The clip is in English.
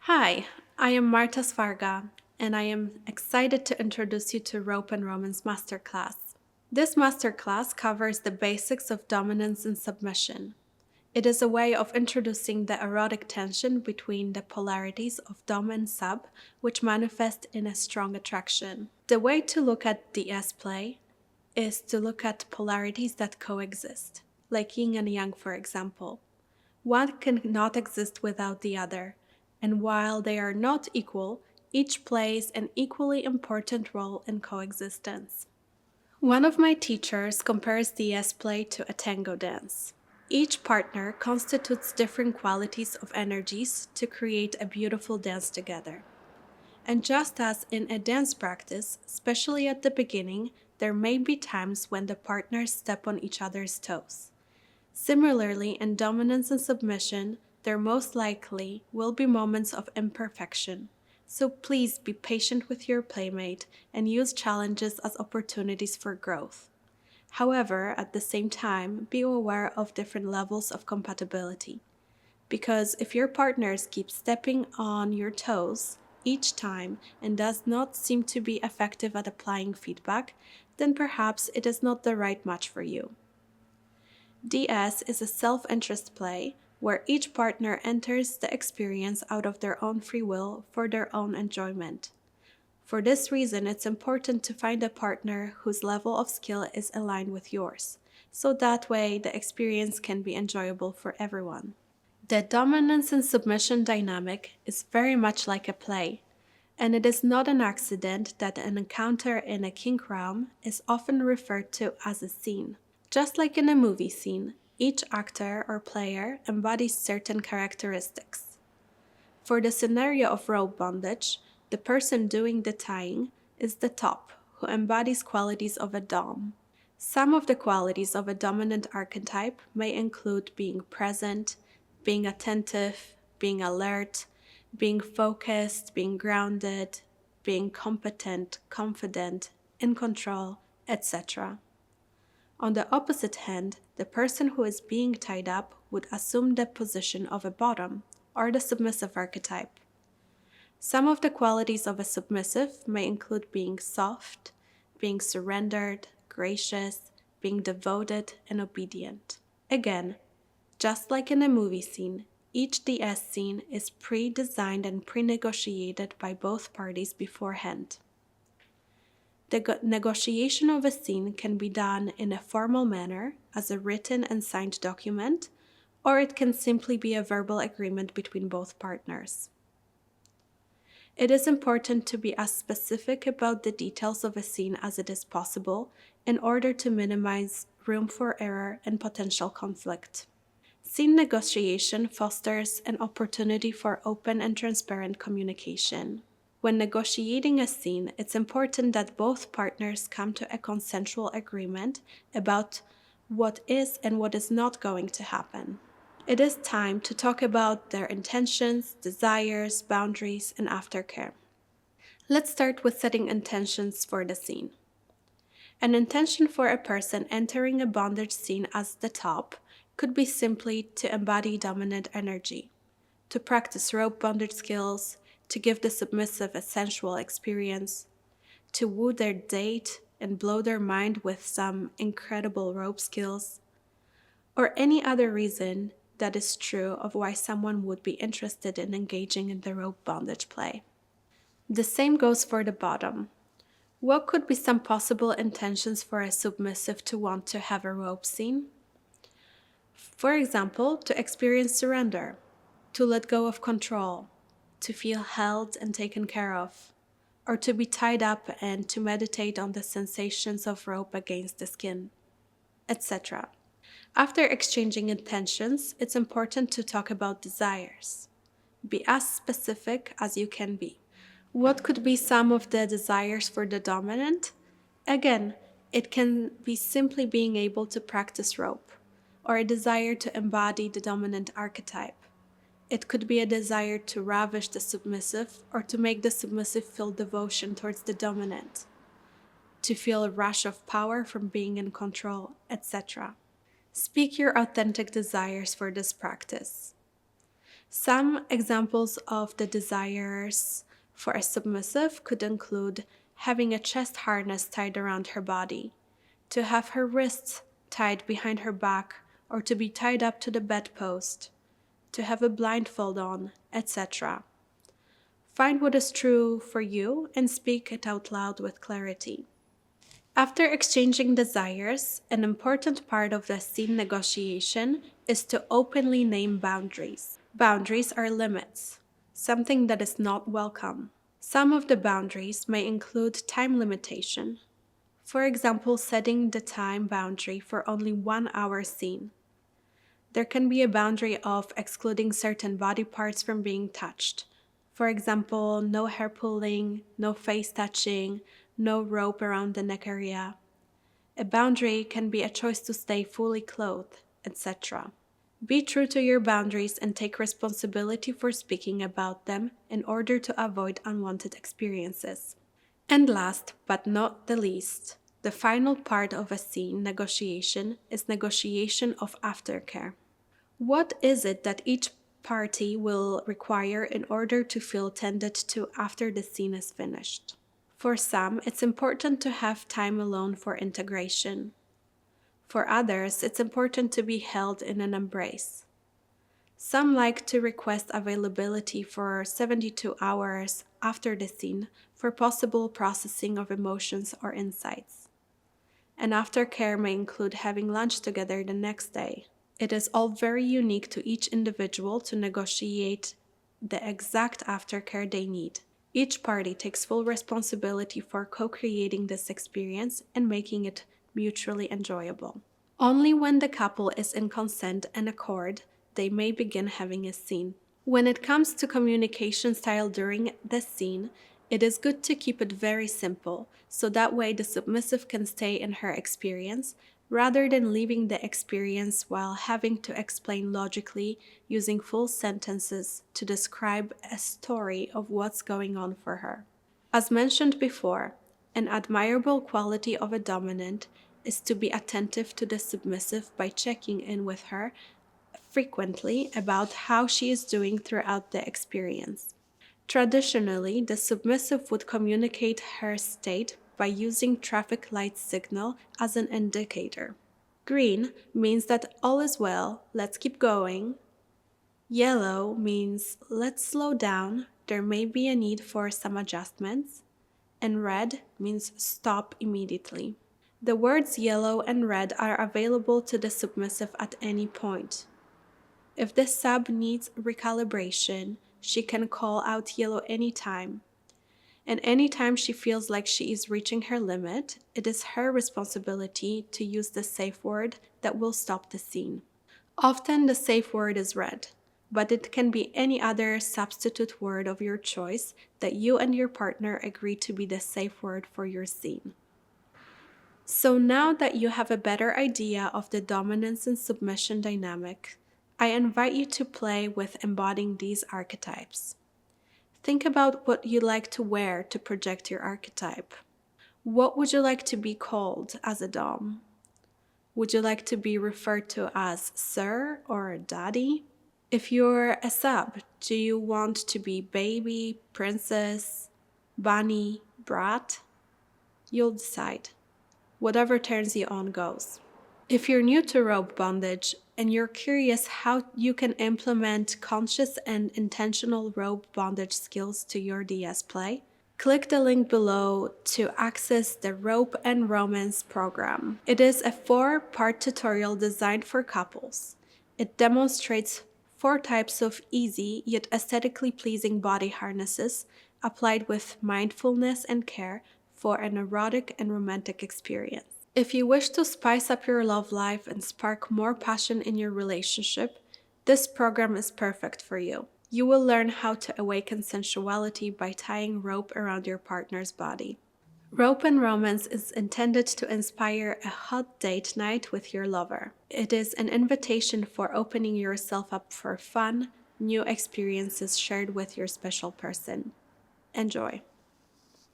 Hi, I am Marta Svarga, and I am excited to introduce you to Rope and Romance Masterclass. This masterclass covers the basics of dominance and submission. It is a way of introducing the erotic tension between the polarities of dom and sub, which manifest in a strong attraction. The way to look at DS play is to look at polarities that coexist, like yin and yang, for example. One cannot exist without the other, and while they are not equal, each plays an equally important role in coexistence. One of my teachers compares the S play to a tango dance. Each partner constitutes different qualities of energies to create a beautiful dance together. And just as in a dance practice, especially at the beginning, there may be times when the partners step on each other's toes. Similarly, in dominance and submission, there most likely will be moments of imperfection. So please be patient with your playmate and use challenges as opportunities for growth. However, at the same time, be aware of different levels of compatibility. Because if your partners keep stepping on your toes each time and does not seem to be effective at applying feedback, then perhaps it is not the right match for you. DS is a self-interest play where each partner enters the experience out of their own free will for their own enjoyment. For this reason, it's important to find a partner whose level of skill is aligned with yours, so that way the experience can be enjoyable for everyone. The dominance and submission dynamic is very much like a play, and it is not an accident that an encounter in a kink realm is often referred to as a scene. Just like in a movie scene, each actor or player embodies certain characteristics. For the scenario of rope bondage, the person doing the tying is the top, who embodies qualities of a dom. Some of the qualities of a dominant archetype may include being present, being attentive, being alert, being focused, being grounded, being competent, confident, in control, etc. On the opposite hand, the person who is being tied up would assume the position of a bottom, or the submissive archetype. Some of the qualities of a submissive may include being soft, being surrendered, gracious, being devoted, and obedient. Again, just like in a movie scene, each DS scene is pre-designed and pre-negotiated by both parties beforehand. The negotiation of a scene can be done in a formal manner as a written and signed document, or it can simply be a verbal agreement between both partners. It is important to be as specific about the details of a scene as it is possible in order to minimize room for error and potential conflict. Scene negotiation fosters an opportunity for open and transparent communication. When negotiating a scene, it's important that both partners come to a consensual agreement about what is and what is not going to happen. It is time to talk about their intentions, desires, boundaries, and aftercare. Let's start with setting intentions for the scene. An intention for a person entering a bondage scene as the top could be simply to embody dominant energy, to practice rope bondage skills, to give the submissive a sensual experience, to woo their date and blow their mind with some incredible rope skills, or any other reason that is true of why someone would be interested in engaging in the rope bondage play. The same goes for the bottom. What could be some possible intentions for a submissive to want to have a rope scene? For example, to experience surrender, to let go of control, to feel held and taken care of, or to be tied up and to meditate on the sensations of rope against the skin, etc. After exchanging intentions, it's important to talk about desires. Be as specific as you can be. What could be some of the desires for the dominant? Again, it can be simply being able to practice rope, or a desire to embody the dominant archetype. It could be a desire to ravish the submissive or to make the submissive feel devotion towards the dominant, to feel a rush of power from being in control, etc. Speak your authentic desires for this practice. Some examples of the desires for a submissive could include having a chest harness tied around her body, to have her wrists tied behind her back or to be tied up to the bedpost, to have a blindfold on, etc. Find what is true for you and speak it out loud with clarity. After exchanging desires, an important part of the scene negotiation is to openly name boundaries. Boundaries are limits, something that is not welcome. Some of the boundaries may include time limitation. For example, setting the time boundary for only 1 hour scene. There can be a boundary of excluding certain body parts from being touched. For example, no hair pulling, no face touching, no rope around the neck area. A boundary can be a choice to stay fully clothed, etc. Be true to your boundaries and take responsibility for speaking about them in order to avoid unwanted experiences. And last but not the least, the final part of a scene negotiation is negotiation of aftercare. What is it that each party will require in order to feel tended to after the scene is finished? For some, it's important to have time alone for integration. For others, it's important to be held in an embrace. Some like to request availability for 72 hours after the scene for possible processing of emotions or insights. And aftercare may include having lunch together the next day. It is all very unique to each individual to negotiate the exact aftercare they need. Each party takes full responsibility for co-creating this experience and making it mutually enjoyable. Only when the couple is in consent and accord, they may begin having a scene. When it comes to communication style during the scene, it is good to keep it very simple, so that way the submissive can stay in her experience, rather than leaving the experience while having to explain logically using full sentences to describe a story of what's going on for her. As mentioned before, an admirable quality of a dominant is to be attentive to the submissive by checking in with her frequently about how she is doing throughout the experience. Traditionally, the submissive would communicate her state by using traffic light signal as an indicator. Green means that all is well, let's keep going. Yellow means let's slow down, there may be a need for some adjustments. And red means stop immediately. The words yellow and red are available to the submissive at any point. If the sub needs recalibration, she can call out yellow anytime. And anytime she feels like she is reaching her limit, it is her responsibility to use the safe word that will stop the scene. Often the safe word is red, but it can be any other substitute word of your choice that you and your partner agree to be the safe word for your scene. So now that you have a better idea of the dominance and submission dynamic, I invite you to play with embodying these archetypes. Think about what you like to wear to project your archetype. What would you like to be called as a dom? Would you like to be referred to as sir or daddy? If you're a sub, do you want to be baby, princess, bunny, brat? You'll decide. Whatever turns you on goes. If you're new to rope bondage and you're curious how you can implement conscious and intentional rope bondage skills to your DS play, click the link below to access the Rope and Romance program. It is a 4-part tutorial designed for couples. It demonstrates 4 types of easy yet aesthetically pleasing body harnesses applied with mindfulness and care for an erotic and romantic experience. If you wish to spice up your love life and spark more passion in your relationship, this program is perfect for you. You will learn how to awaken sensuality by tying rope around your partner's body. Rope and Romance is intended to inspire a hot date night with your lover. It is an invitation for opening yourself up for fun, new experiences shared with your special person. Enjoy.